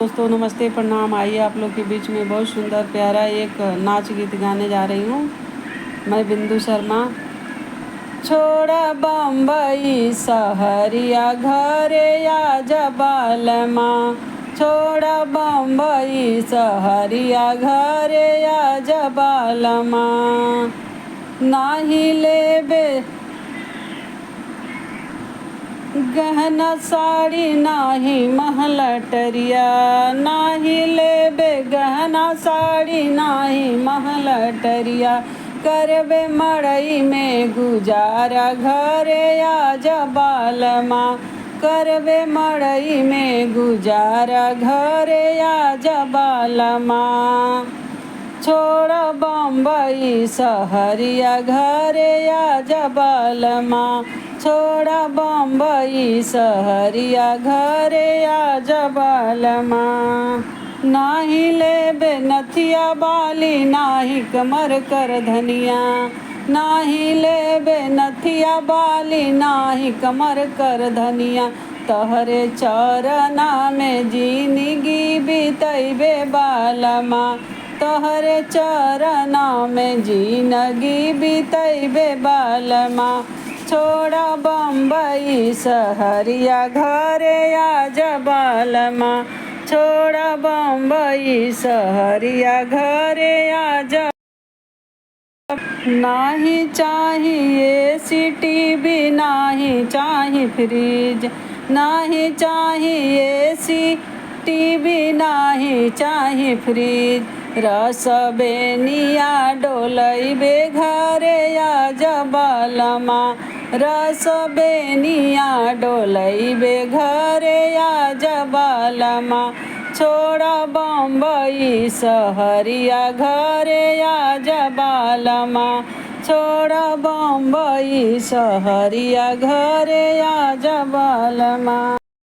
दोस्तों नमस्ते प्रणाम। आइए आप लोग के बीच में बहुत सुंदर प्यारा एक नाच गीत गाने जा रही हूँ। मैं बिंदु शर्मा। छोड़ा बम्बई सहरिया घरे आजा बालमा, छोड़ा बम्बई सहरिया घरे आजा बालमा। नाही लेबे गहना साड़ी नाही महलटरिया, नाही लेबे गहना साड़ी नाही महलटरिया। करबे मड़ई में गुजारा घरे आजा बालमा, करबे मड़ई में गुजारा घरे आजा बालमा। छोड़ा बम्बई सहरिया घरे आजा बालमा, छोड़ा बम्बई सहरिया घरे आजा बालमा। नाही लेबे नथिया बाली नाही कमर कर धनिया, नाही लेबे नथिया बाली नाही कमर कर धनिया। तहरे चरना में जिंदगी बितैबे बालमा, तोहरे चरना में जिंदगी बितैबे बालमा। छोड़ा बम्बई सहरिया घरे आजा बालमा, छोड़ा बम्बई सहरिया घरे आजा। नाही चाहिए टीवी नाही चाही फ्रिज, नाही चाहिए टीवी नाही चाही फ्रिज। रसबेनिया डोलैबे घरे आजा बालमा, रसबेनिया डोलैबे घरे आजा बालमा। छोड़ा बम्बई सहरिया घरे आजा बालमा, छोड़ा बम्बई सहरिया घरे आजा बालमा।